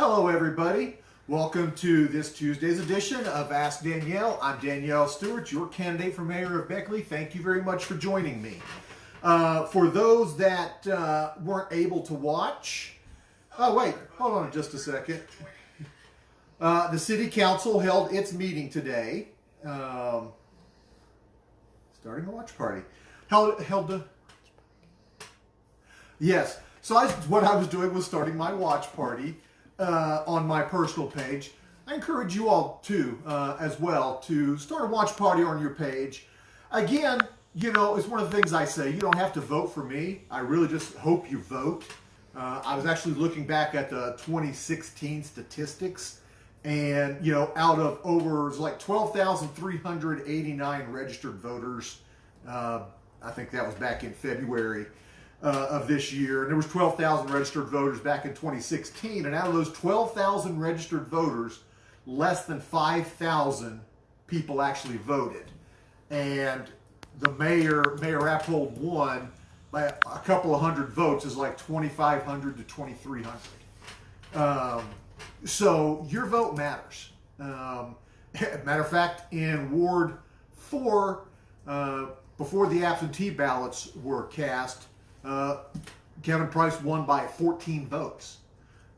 Hello everybody, welcome to this Tuesday's edition of Ask Danielle. I'm Danielle Stewart, your candidate for mayor of Beckley. Thank you very much for joining me. For those that weren't able to watch, hold on just a second. The city council held its meeting today, starting a watch party. Yes, so what I was doing was starting my watch party on my personal page. I encourage you all too, as well, to start a watch party on your page. Again, you know, it's one of the things I say, you don't have to vote for me. I really just hope you vote. I was actually looking back at the 2016 statistics, and, you know, out of over like 12,389 registered voters, I think that was back in February of this year, and there was 12,000 registered voters back in 2016, and out of those 12,000 registered voters, less than 5,000 people actually voted. And the Mayor Appold won by a couple of hundred votes, is like 2,500 to 2,300. So your vote matters. Matter of fact, in Ward 4, before the absentee ballots were cast, Kevin Price won by 14 votes.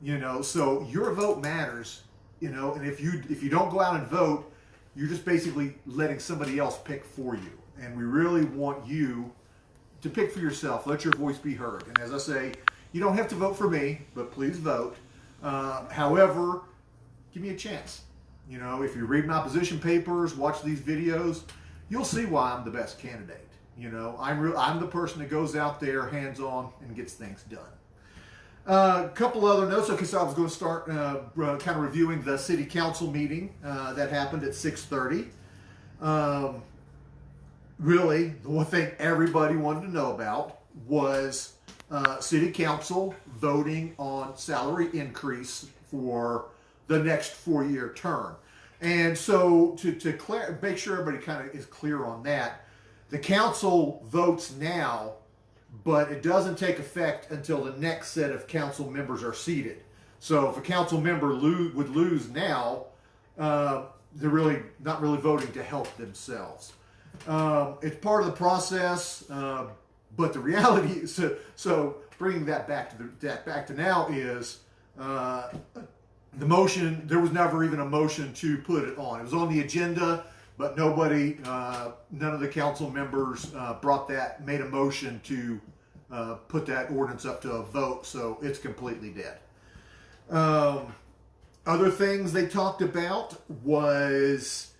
You know, so your vote matters. You know, and if you don't go out and vote, you're just basically letting somebody else pick for you. And we really want you to pick for yourself. Let your voice be heard. And as I say, you don't have to vote for me, but please vote. However, give me a chance. You know, if you read my opposition papers, watch these videos, you'll see why I'm the best candidate. You know, I'm the person that goes out there hands-on and gets things done. A couple other notes. Okay, so I was going to start kind of reviewing the city council meeting that happened at 6:30. Really, the one thing everybody wanted to know about was city council voting on salary increase for the next 4-year term. And so to make sure everybody kind of is clear on that, the council votes now, but it doesn't take effect until the next set of council members are seated. So if a council member would lose now, they're really not really voting to help themselves. It's part of the process, but the reality is, so bringing that back to now is the motion. There was never even a motion to put it on. It was on the agenda, but nobody, none of the council members made a motion to put that ordinance up to a vote, so it's completely dead. Other things they talked about was,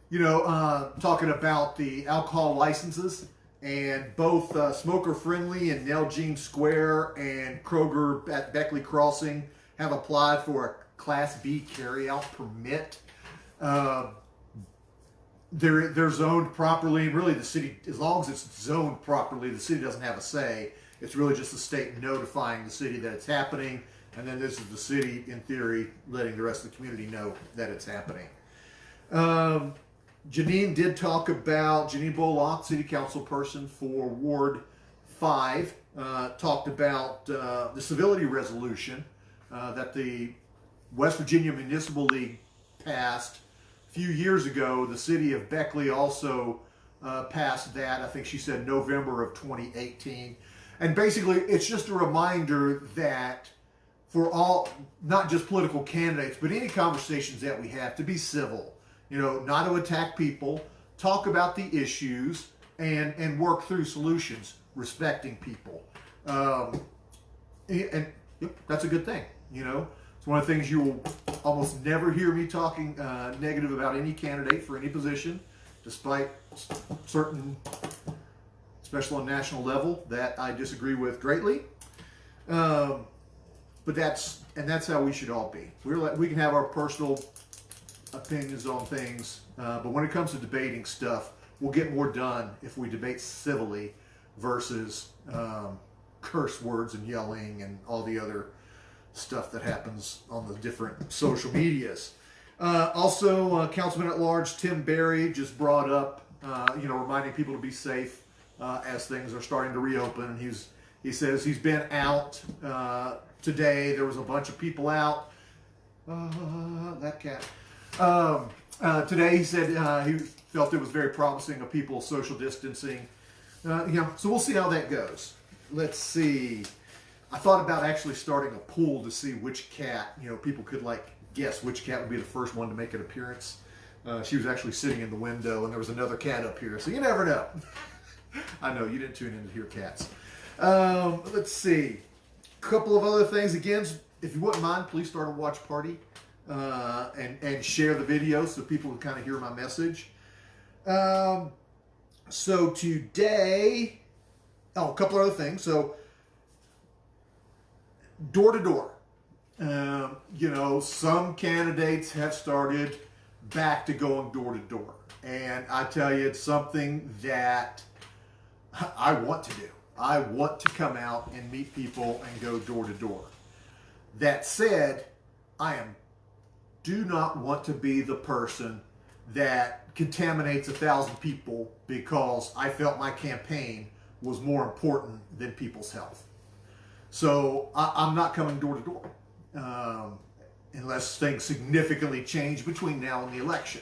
you know, talking about the alcohol licenses, and both Smoker Friendly and Nalgene Square and Kroger at Beckley Crossing have applied for a Class B carryout permit. They're zoned properly, and really the city, as long as it's zoned properly, the city doesn't have a say. It's really just the state notifying the city that it's happening, and then this is the city, in theory, letting the rest of the community know that it's happening. Janine Bullock, city council person for Ward 5, talked about the civility resolution that the West Virginia Municipal League passed a few years ago. The city of Beckley also passed that. I think she said November of 2018. And basically, it's just a reminder that for all, not just political candidates, but any conversations that we have, to be civil. You know, not to attack people, talk about the issues, and work through solutions, respecting people. And that's a good thing, you know. It's one of the things you will almost never hear me talking negative about any candidate for any position, despite certain, especially on national level, that I disagree with greatly. But that's how we should all be. We can have our personal opinions on things, but when it comes to debating stuff, we'll get more done if we debate civilly versus curse words and yelling and all the other stuff that happens on the different social medias. Also, Councilman at Large Tim Berry just brought up, reminding people to be safe as things are starting to reopen. He says he's been out today. There was a bunch of people out. That cat. Today he said he felt it was very promising of people social distancing. So we'll see how that goes. Let's see. I thought about actually starting a poll to see which cat, people could like guess which cat would be the first one to make an appearance. She was actually sitting in the window, and there was another cat up here, so you never know. I know you didn't tune in to hear cats. Let's see. A couple of other things. Again, if you wouldn't mind, please start a watch party and share the video so people can kind of hear my message. So today, a couple other things. So door to door. Some candidates have started back to going door to door. And I tell you, it's something that I want to do. I want to come out and meet people and go door to door. That said, do not want to be the person that contaminates 1,000 people because I felt my campaign was more important than people's health. So I'm not coming door to door unless things significantly change between now and the election.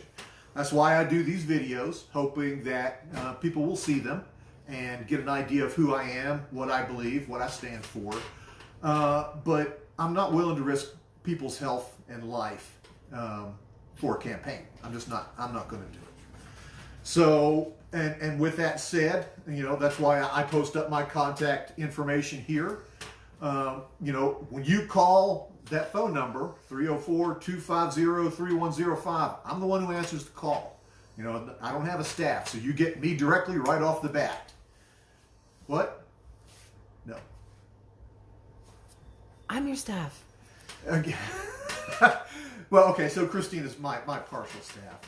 That's why I do these videos, hoping that people will see them and get an idea of who I am, what I believe, what I stand for. But I'm not willing to risk people's health and life for a campaign. I'm not going to do it. So, and with that said, that's why I post up my contact information here. When you call that phone number, 304-250-3105, I'm the one who answers the call. I don't have a staff, so you get me directly right off the bat. What? No. I'm your staff. Okay. Well, okay, so Christine is my partial staff.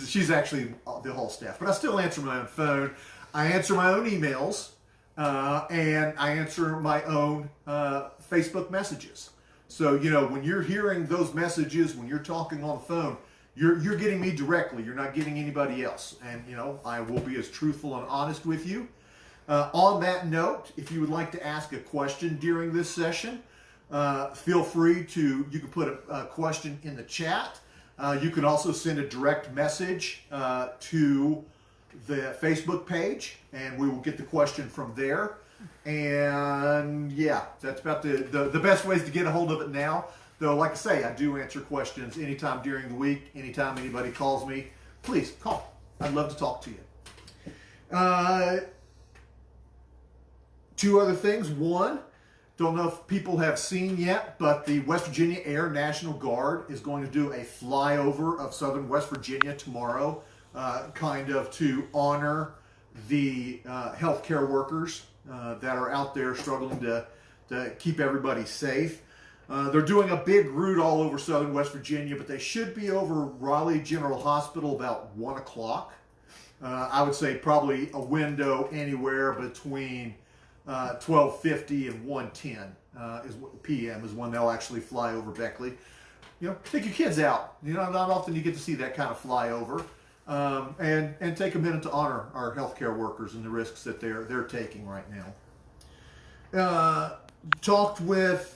She's actually the whole staff, but I still answer my own phone. I answer my own emails, and I answer my own Facebook messages. So, when you're hearing those messages, when you're talking on the phone, you're getting me directly. You're not getting anybody else. And, I will be as truthful and honest with you. On that note, if you would like to ask a question during this session, feel free you can put a question in the chat. You can also send a direct message to the Facebook page, and we will get the question from there. And yeah, that's about the best ways to get a hold of it now. Though, like I say, I do answer questions anytime during the week, anytime anybody calls me. Please call. I'd love to talk to you. Two other things. One, don't know if people have seen yet, but the West Virginia Air National Guard is going to do a flyover of southern West Virginia tomorrow, kind of to honor the healthcare workers that are out there struggling to keep everybody safe. They're doing a big route all over southern West Virginia, but they should be over Raleigh General Hospital about 1 o'clock. I would say probably a window anywhere between 12:50 and 1:10 p.m. is when they'll actually fly over Beckley. Take your kids out. Not often you get to see that kind of flyover. And take a minute to honor our healthcare workers and the risks that they're taking right now. Talked with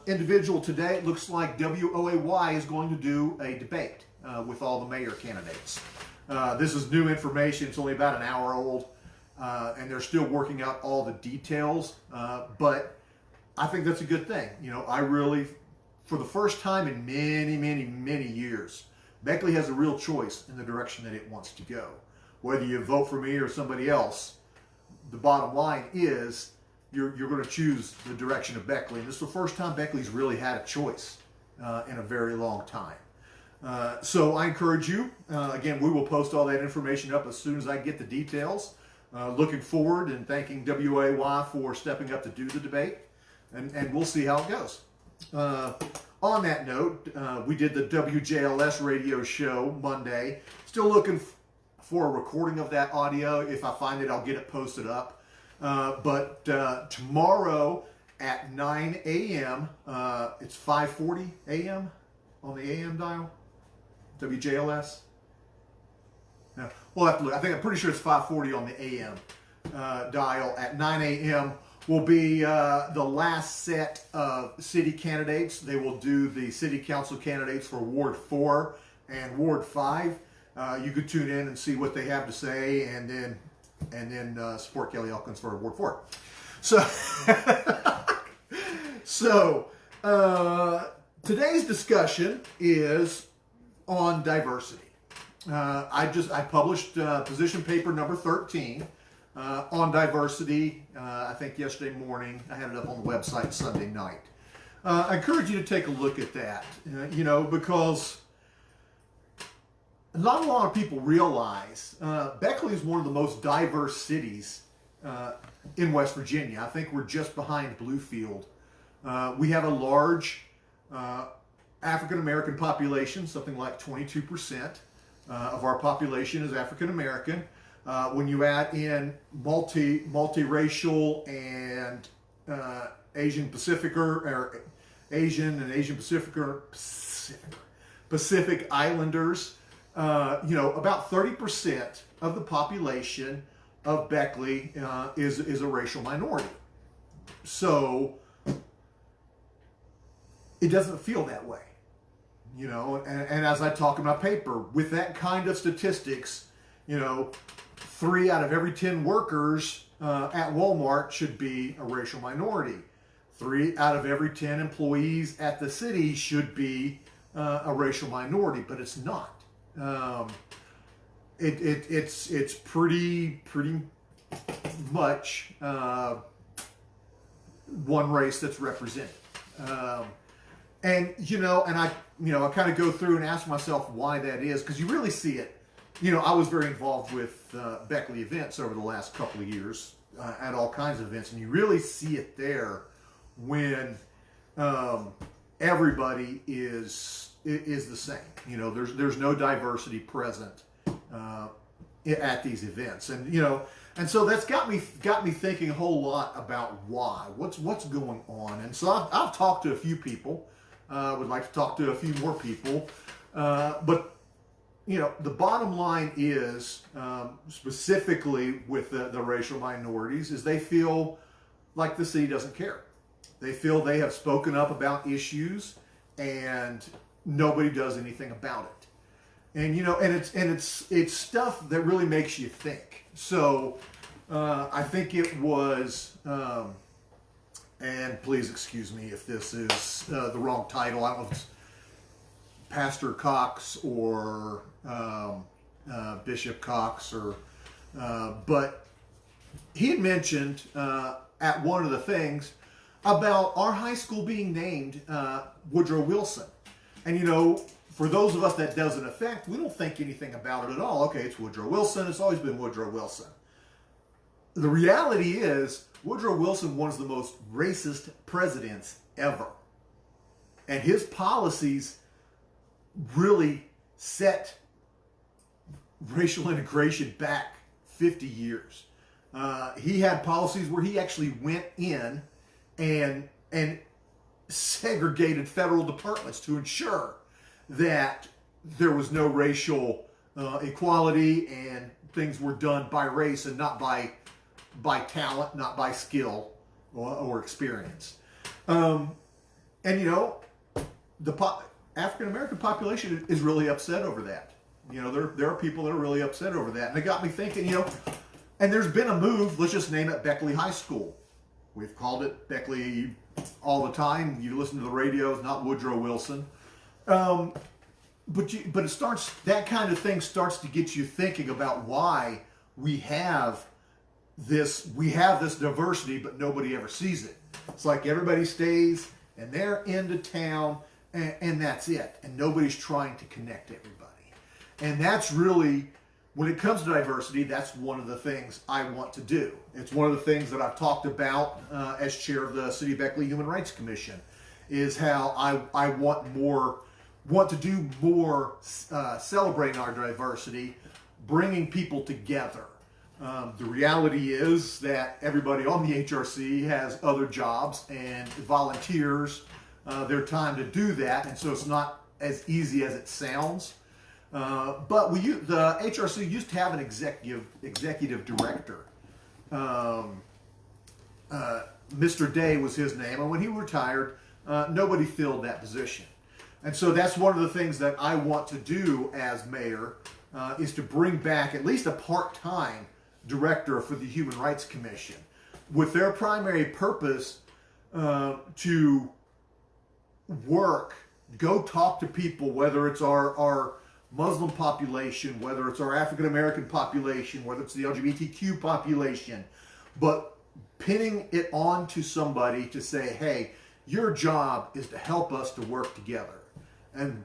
individual today. It looks like WOAY is going to do a debate with all the mayor candidates. This is new information. It's only about an hour old, and they're still working out all the details. But I think that's a good thing. I really, for the first time in many, many, many years, Beckley has a real choice in the direction that it wants to go. Whether you vote for me or somebody else, the bottom line is you're going to choose the direction of Beckley. And this is the first time Beckley's really had a choice in a very long time. So I encourage you, again, we will post all that information up as soon as I get the details. Looking forward and thanking WAY for stepping up to do the debate. And we'll see how it goes. On that note, we did the WJLS radio show Monday. Still looking for a recording of that audio. If I find it, I'll get it posted up. But tomorrow at 9 a.m., it's 5:40 a.m. on the AM dial, WJLS. No, we'll have to look. I'm pretty sure it's 5:40 on the AM dial at 9 a.m. will be the last set of city candidates. They will do the city council candidates for Ward 4 and Ward 5. You could tune in and see what they have to say, and then support Kelly Elkins for Ward 4. So, today's discussion is on diversity. I published position paper number 13 on diversity. I think yesterday morning. I had it up on the website Sunday night. I encourage you to take a look at that. Because not a lot of people realize Beckley is one of the most diverse cities in West Virginia. I think we're just behind Bluefield. We have a large African American population, something like 22% of our population is African American. When you add in multiracial and Asian Pacific Islanders, about 30% of the population of Beckley is a racial minority. So it doesn't feel that way, and as I talk in my paper, with that kind of statistics, 3 out of every 10 workers at Walmart should be a racial minority. 3 out of every 10 employees at the city should be a racial minority, but it's not. It's pretty much one race that's represented. And I kind of go through and ask myself why that is, because you really see it. I was very involved with Beckley events over the last couple of years, at all kinds of events, and you really see it there when everybody is the same. There's no diversity present at these events, and so that's got me thinking a whole lot about why, what's going on. And so I've talked to a few people. Would like to talk to a few more people, but the bottom line is, specifically with the racial minorities, is they feel like the city doesn't care. They feel they have spoken up about issues and nobody does anything about it. And it's stuff that really makes you think. So I think it was. And please excuse me if this is the wrong title. I don't know if it's Pastor Cox or Bishop Cox, but he had mentioned at one of the things about our high school being named Woodrow Wilson. And for those of us that doesn't affect, we don't think anything about it at all. Okay, it's Woodrow Wilson. It's always been Woodrow Wilson. The reality is, Woodrow Wilson was the most racist presidents ever. And his policies really set racial integration back 50 years. He had policies where he actually went in and segregated federal departments to ensure that there was no racial equality, and things were done by race and not by talent, not by skill or experience. The African American population is really upset over that. There are people that are really upset over that, and it got me thinking. And there's been a move. Let's just name it Beckley High School. We've called it Beckley all the time. You listen to the radio, it's not Woodrow Wilson. But it starts, that kind of thing starts to get you thinking about why we have this diversity, but nobody ever sees it. It's like everybody stays and they're into town, and that's it. And nobody's trying to connect everybody. And that's really, when it comes to diversity, that's one of the things I want to do. It's one of the things that I've talked about as chair of the City of Beckley Human Rights Commission, is how I want to do more celebrating our diversity, bringing people together. The reality is that everybody on the HRC has other jobs and volunteers their time to do that, and so it's not as easy as it sounds. But the HRC used to have an executive director. Mr. Day was his name, and when he retired, nobody filled that position. And so that's one of the things that I want to do as mayor, is to bring back at least a part-time director for the Human Rights Commission, with their primary purpose to work, go talk to people, whether it's our Muslim population, whether it's our African American population, whether it's the LGBTQ population, but pinning it on to somebody to say, hey, your job is to help us to work together. And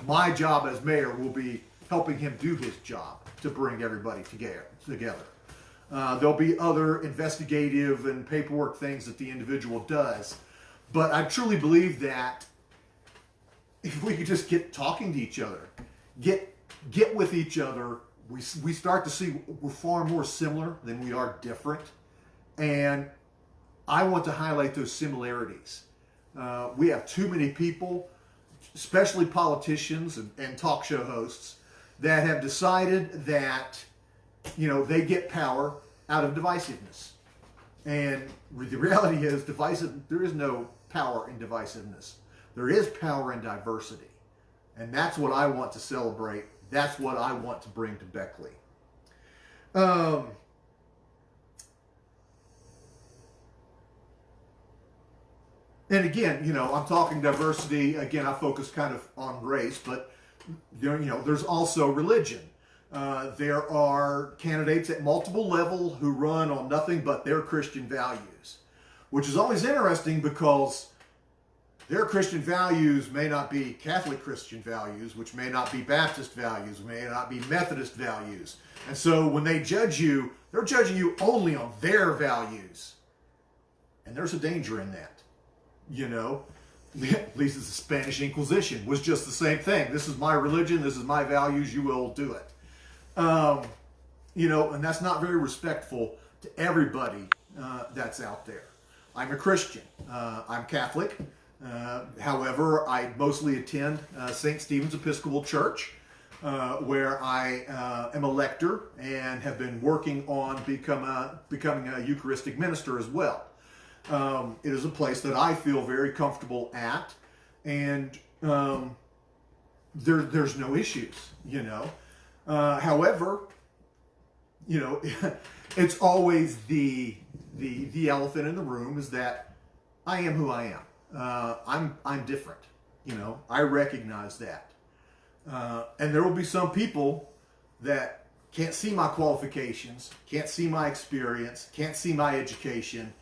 my job as mayor will be helping him do his job to bring everybody together. There'll be other investigative and paperwork things that the individual does. But I truly believe that if we could just get talking to each other, get with each other, we start to see we're far more similar than we are different. And I want to highlight those similarities. We have too many people, especially politicians and talk show hosts, that have decided that, they get power out of divisiveness. And the reality is, there is no power in divisiveness. There is power in diversity. And that's what I want to celebrate. That's what I want to bring to Beckley. And again, I'm talking diversity. Again, I focus kind of on race, but there's also religion. There are candidates at multiple levels who run on nothing but their Christian values, which is always interesting because their Christian values may not be Catholic Christian values, which may not be Baptist values, may not be Methodist values. And so when they judge you, they're judging you only on their values. And there's a danger in that. At least the Spanish Inquisition was just the same thing. This is my religion, this is my values, you will do it. And that's not very respectful to everybody that's out there. I'm a Christian. I'm Catholic. However, I mostly attend St. Stephen's Episcopal Church, where I am a lector and have been working on becoming a Eucharistic minister as well. It is a place that I feel very comfortable at, and there's no issues, However, it's always the elephant in the room is that I am who I am. I'm different, I recognize that. And there will be some people that can't see my qualifications, can't see my experience, can't see my education.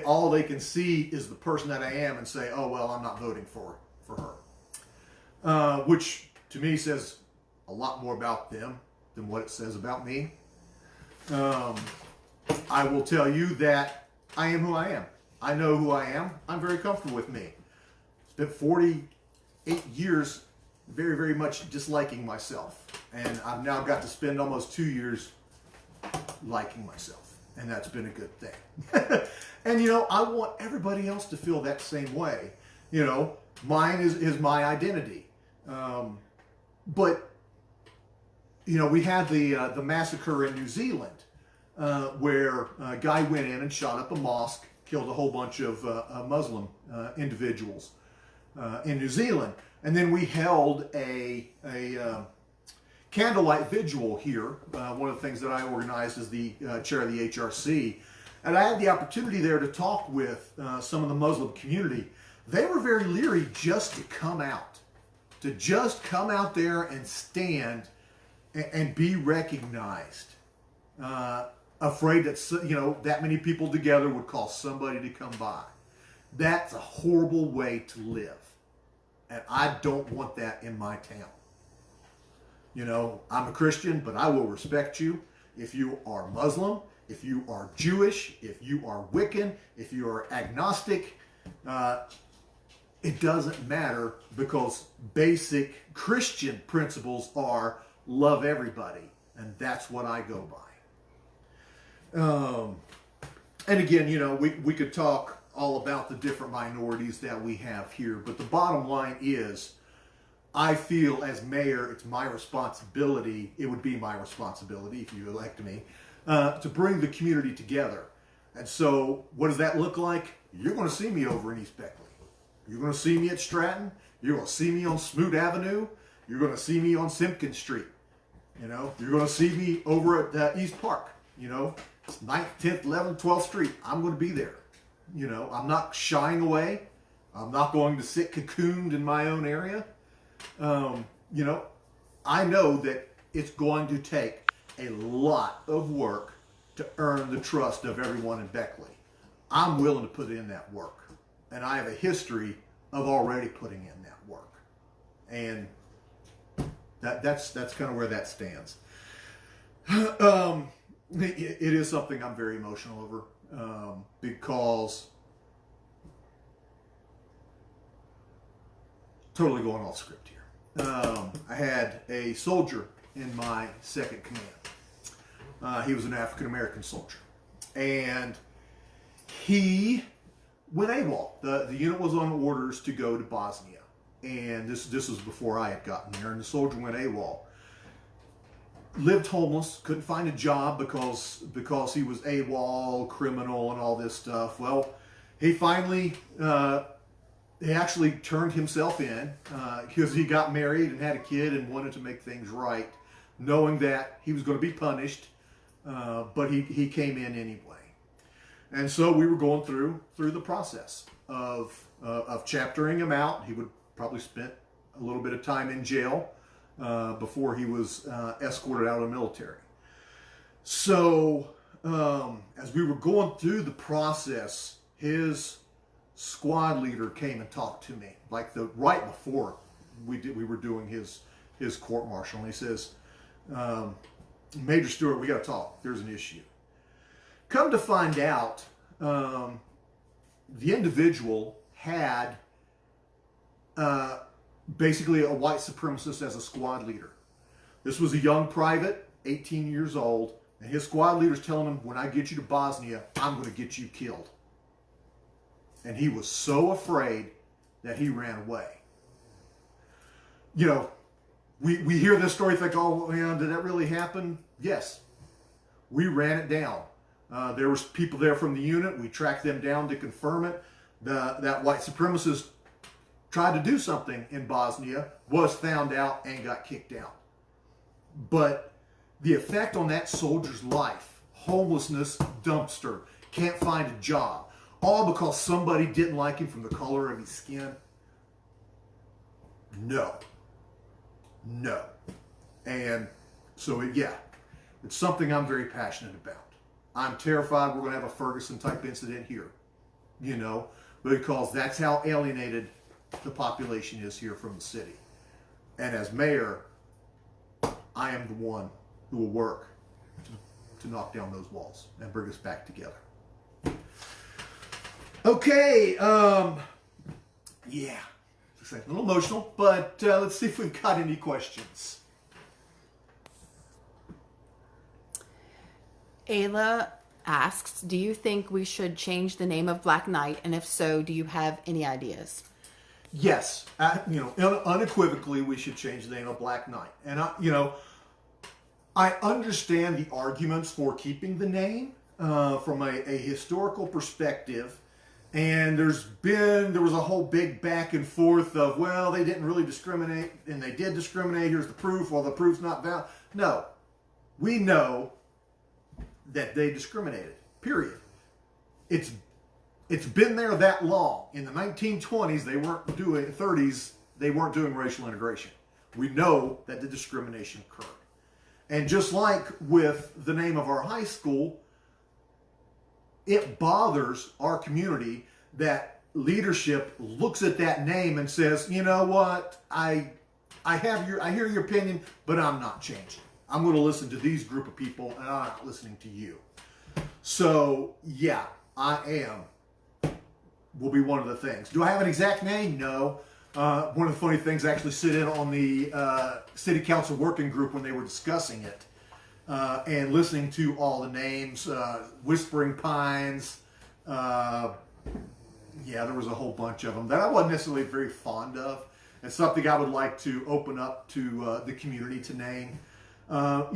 All they can see is the person that I am and say, oh, well, I'm not voting for her. Which to me says a lot more about them than what it says about me. I will tell you that I am who I am. I know who I am. I'm very comfortable with me. Spent 48 years very, very much disliking myself. And I've now got to spend almost 2 years liking myself. And that's been a good thing. And, I want everybody else to feel that same way. Mine is my identity. But, we had the massacre in New Zealand where a guy went in and shot up a mosque, killed a whole bunch of Muslim individuals in New Zealand. And then we held a candlelight vigil here. One of the things that I organized as the chair of the HRC. And I had the opportunity there to talk with some of the Muslim community. They were very leery just to come out. To just come out there and stand and be recognized. Afraid that, that many people together would cause somebody to come by. That's a horrible way to live. And I don't want that in my town. I'm a Christian, but I will respect you if you are Muslim, if you are Jewish, if you are Wiccan, if you are agnostic. It doesn't matter, because basic Christian principles are love everybody. And that's what I go by. And again, we could talk all about the different minorities that we have here. But the bottom line is, I feel as mayor, it's my responsibility, it would be my responsibility if you elect me, to bring the community together. And so what does that look like? You're going to see me over in East Beckley. You're going to see me at Stratton. You're going to see me on Smoot Avenue. You're going to see me on Simpkins Street. You know, you're going to see me over at East Park. You know, 9th, 10th, 11th, 12th Street. I'm going to be there. You know, I'm not shying away. I'm not going to sit cocooned in my own area. You know, I know that it's going to take a lot of work to earn the trust of everyone in Beckley. I'm willing to put in that work. And I have a history of already putting in that work. And that's kind of where that stands. It is something I'm very emotional over, because totally going off script here. I had a soldier in my second command. He was an African-American soldier. And he went AWOL. The unit was on orders to go to Bosnia. And this was before I had gotten there. And the soldier went AWOL. Lived homeless, couldn't find a job because he was AWOL, criminal, and all this stuff. Well, he finally... he actually turned himself in because he got married and had a kid and wanted to make things right, knowing that he was going to be punished, but he came in anyway. And so we were going through the process of chaptering him out. He would probably spent a little bit of time in jail before he was escorted out of the military. So as we were going through the process, his squad leader came and talked to me, like right before we were doing his court martial, and he says, Major Stewart, we got to talk. There's an issue. Come to find out, the individual had basically a white supremacist as a squad leader. This was a young private, 18 years old, and his squad leader's telling him, when I get you to Bosnia, I'm going to get you killed. And he was so afraid that he ran away. You know, we hear this story, think, oh, man, did that really happen? Yes. We ran it down. There was people there from the unit. We tracked them down to confirm it. That white supremacist tried to do something in Bosnia, was found out, and got kicked out. But the effect on that soldier's life, homelessness, dumpster, can't find a job, all because somebody didn't like him from the color of his skin. No. And so, it's something I'm very passionate about. I'm terrified we're going to have a Ferguson type incident here, because that's how alienated the population is here from the city. And as mayor, I am the one who will work to knock down those walls and bring us back together. Okay, a little emotional, but let's see if we've got any questions. Ayla asks, do you think we should change the name of Black Knight? And if so, do you have any ideas? Yes, unequivocally, we should change the name of Black Knight. And I understand the arguments for keeping the name from a historical perspective. And there was a whole big back and forth of, well, they didn't really discriminate, and they did discriminate. Here's the proof. Well, the proof's not valid. No, we know that they discriminated. Period. It's been there that long. In the 1920s, 30s, they weren't doing racial integration. We know that the discrimination occurred. And just like with the name of our high school, it bothers our community that leadership looks at that name and says, you know what, I hear your opinion, but I'm not changing. I'm going to listen to these group of people, and I'm not listening to you. So, will be one of the things. Do I have an exact name? No. One of the funny things, I actually sit in on the city council working group when they were discussing it and listening to all the names, Whispering Pines. There was a whole bunch of them that I wasn't necessarily very fond of. It's something I would like to open up to the community to name. There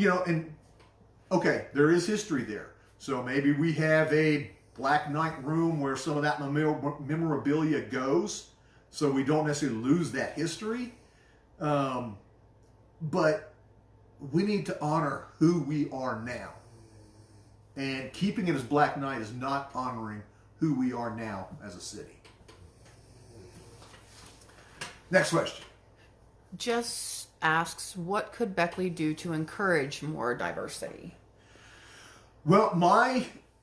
is history there. So maybe we have a Black Knight room where some of that memorabilia goes, so we don't necessarily lose that history. But we need to honor who we are now. And keeping it as Black Knight is not honoring who we are now as a city. Next question. Just asks, what could Beckley do to encourage more diversity? Well,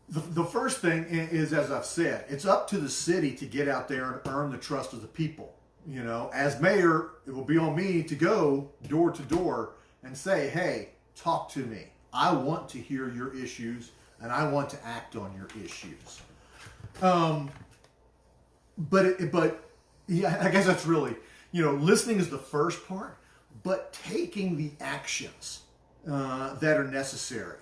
the first thing is, as I've said, it's up to the city to get out there and earn the trust of the people. You know, as mayor, it will be on me to go door to door and say, hey, talk to me. I want to hear your issues and I want to act on your issues. But yeah, I guess that's really, listening is the first part, but taking the actions that are necessary.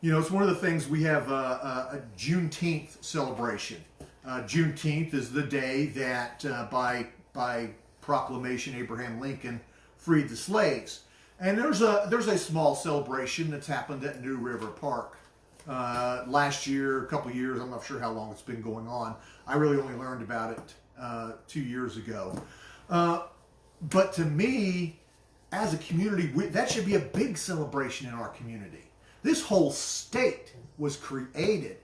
It's one of the things we have a Juneteenth celebration. Juneteenth is the day that by proclamation Abraham Lincoln freed the slaves. And there's a small celebration that's happened at New River Park. Last year, a couple of years, I'm not sure how long it's been going on. I really only learned about it 2 years ago. But to me, as a community, that should be a big celebration in our community. This whole state was created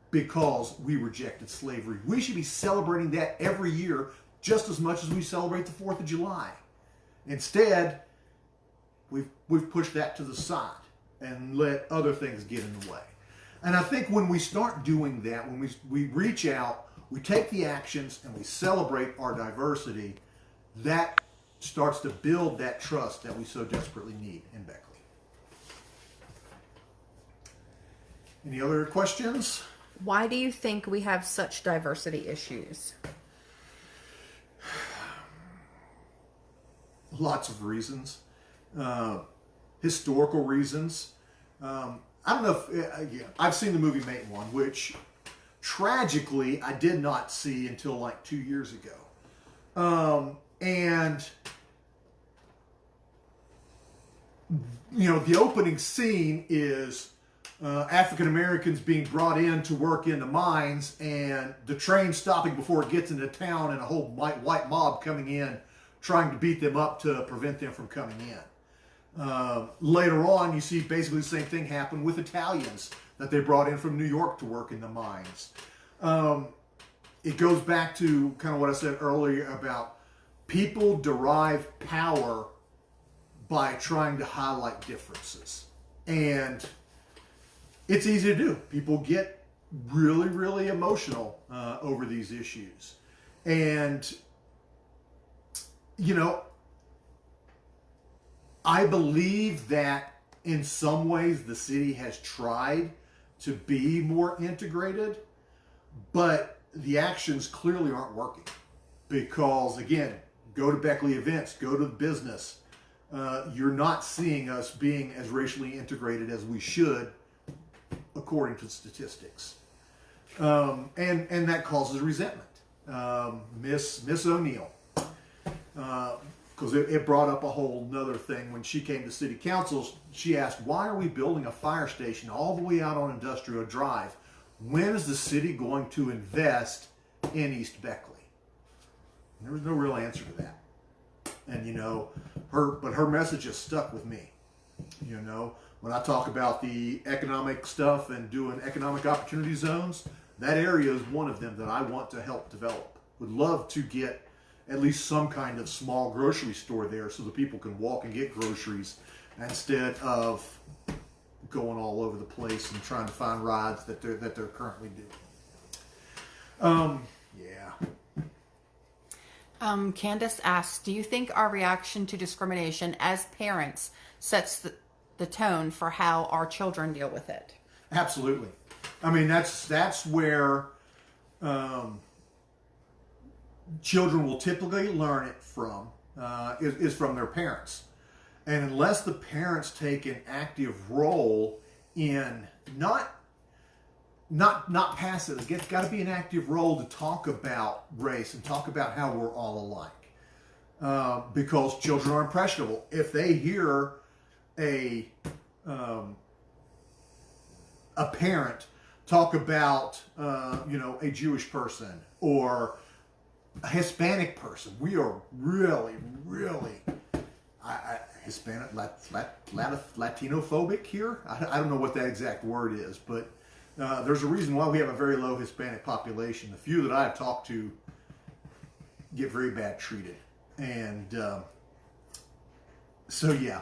because we rejected slavery. We should be celebrating that every year just as much as we celebrate the 4th of July. Instead, we've pushed that to the side and let other things get in the way. And I think when we start doing that, when we reach out, we take the actions and we celebrate our diversity, that starts to build that trust that we so desperately need in Beckley. Any other questions? Why do you think we have such diversity issues? Lots of reasons. Historical reasons. I don't know if, I've seen the movie Mate One, which tragically I did not see until like 2 years ago. And the opening scene is African Americans being brought in to work in the mines, and the train stopping before it gets into town, and a whole white mob coming in trying to beat them up to prevent them from coming in. Later on, you see basically the same thing happen with Italians that they brought in from New York to work in the mines. It goes back to kind of what I said earlier about people derive power by trying to highlight differences. And it's easy to do. People get really, really emotional over these issues. And, I believe that in some ways the city has tried to be more integrated, but the actions clearly aren't working. Because, again, go to Beckley events, go to the business. You're not seeing us being as racially integrated as we should, according to statistics. And that causes resentment. Miss O'Neill, because it brought up a whole nother thing. When she came to city council, she asked, why are we building a fire station all the way out on Industrial Drive? When is the city going to invest in East Beckley? And there was no real answer to that. And her message has stuck with me. When I talk about the economic stuff and doing economic opportunity zones, that area is one of them that I want to help develop. Would love to get at least some kind of small grocery store there so that people can walk and get groceries instead of going all over the place and trying to find rides that they're currently doing. Candace asks, do you think our reaction to discrimination as parents sets the tone for how our children deal with it? Absolutely. I mean, that's where children will typically learn it from, is from their parents. And unless the parents take an active role in not passive, it's got to be an active role to talk about race and talk about how we're all alike. Because children are impressionable. If they hear a parent talk about, a Jewish person or a Hispanic person. We are really, really Hispanic, Latino-phobic here. I don't know what that exact word is, but there's a reason why we have a very low Hispanic population. The few that I've talked to get very bad treated. And so, yeah,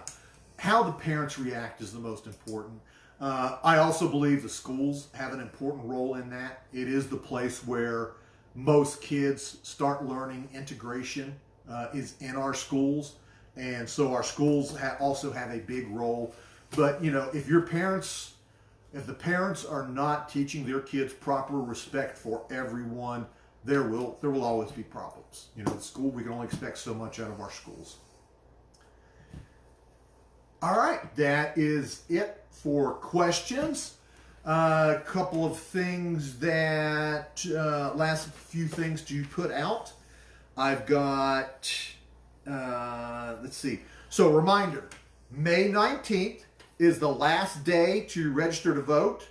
how the parents react is the most important. I also believe the schools have an important role in that. It is the place where most kids start learning. Integration is in our schools. And so our schools also have a big role. But, if the parents are not teaching their kids proper respect for everyone, there will always be problems. The school, we can only expect so much out of our schools. All right, that is it for questions. A couple of things last few things to put out. I've got, let's see. So reminder, May 19th is the last day to register to vote.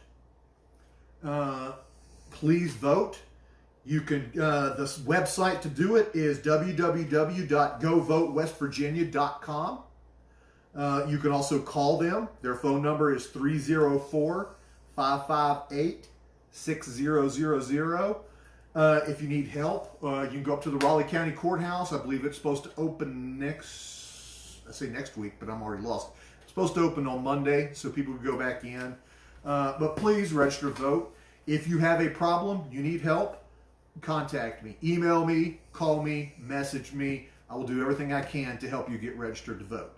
Please vote. You can, the website to do it is www.govotewestvirginia.com. You can also call them. Their phone number is 304-558-6000. If you need help, you can go up to the Raleigh County Courthouse. I believe it's supposed to open next week, but I'm already lost. It's supposed to open on Monday, so people can go back in. But please register to vote. If you have a problem, you need help, contact me. Email me, call me, message me. I will do everything I can to help you get registered to vote.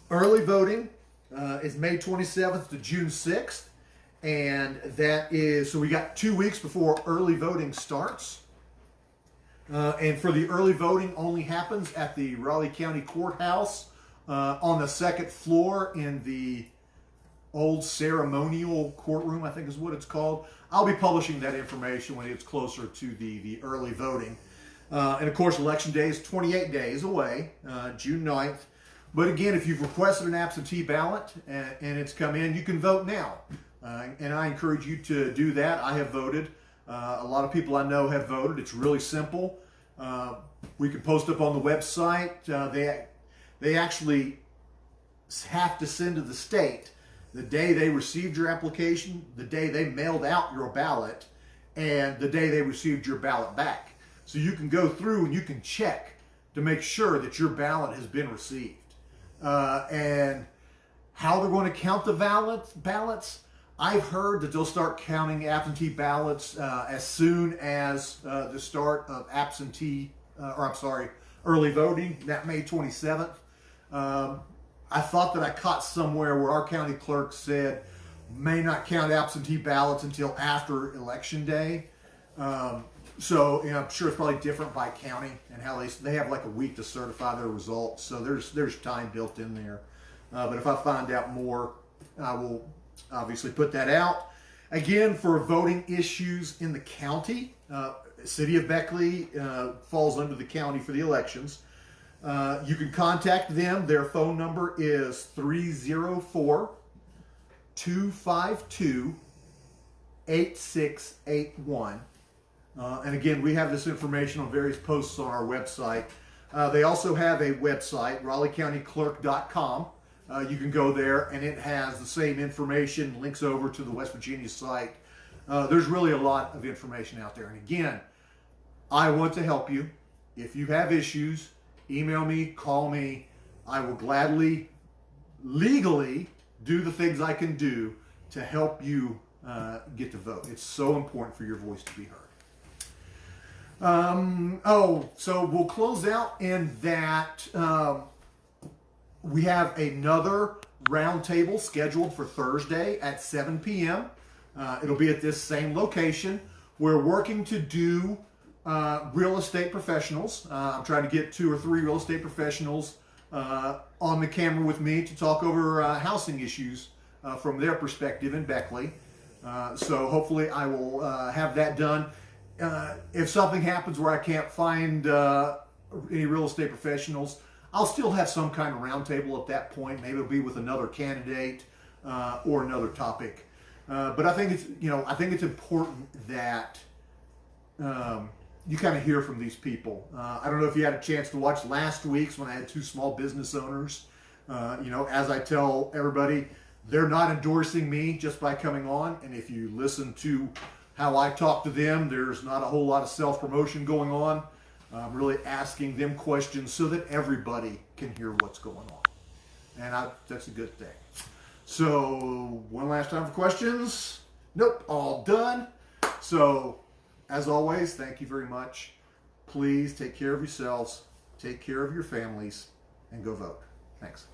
Early voting is May 27th to June 6th. And so we got 2 weeks before early voting starts. And for the early voting only happens at the Raleigh County Courthouse on the second floor in the old ceremonial courtroom, I think is what it's called. I'll be publishing that information when it gets closer to the early voting. And of course, Election Day is 28 days away, June 9th. But again, if you've requested an absentee ballot and it's come in, you can vote now. And I encourage you to do that. I have voted. A lot of people I know have voted. It's really simple. We can post up on the website. They actually have to send to the state the day they received your application, the day they mailed out your ballot, and the day they received your ballot back. So you can go through and you can check to make sure that your ballot has been received. And how they're going to count the ballots, I've heard that they'll start counting absentee ballots as soon as the start of early voting, that May 27th. I thought that I caught somewhere where our county clerk said may not count absentee ballots until after Election Day. So I'm sure it's probably different by county and how they have like a week to certify their results. So there's time built in there. But if I find out more, I will obviously put that out. Again, for voting issues in the county, City of Beckley falls under the county for the elections. You can contact them. Their phone number is 304-252-8681. And again, we have this information on various posts on our website. They also have a website, RaleighCountyClerk.com. You can go there, and it has the same information, links over to the West Virginia site. There's really a lot of information out there. And again, I want to help you. If you have issues, email me, call me. I will gladly, legally, do the things I can do to help you get to vote. It's so important for your voice to be heard. So we'll close out in that we have another roundtable scheduled for Thursday at 7 p.m. It'll be at this same location. We're working to do real estate professionals. I'm trying to get 2 or 3 real estate professionals on the camera with me to talk over housing issues from their perspective in Beckley. So hopefully I will have that done. If something happens where I can't find any real estate professionals, I'll still have some kind of roundtable at that point. Maybe it'll be with another candidate or another topic. But I think it's important that you kind of hear from these people. I don't know if you had a chance to watch last week's when I had two small business owners. As I tell everybody, they're not endorsing me just by coming on. And if you listen to how I talk to them, there's not a whole lot of self-promotion going on. I'm really asking them questions so that everybody can hear what's going on. And that's a good thing. So, one last time for questions. Nope, all done. So, as always, thank you very much. Please take care of yourselves, take care of your families, and go vote. Thanks.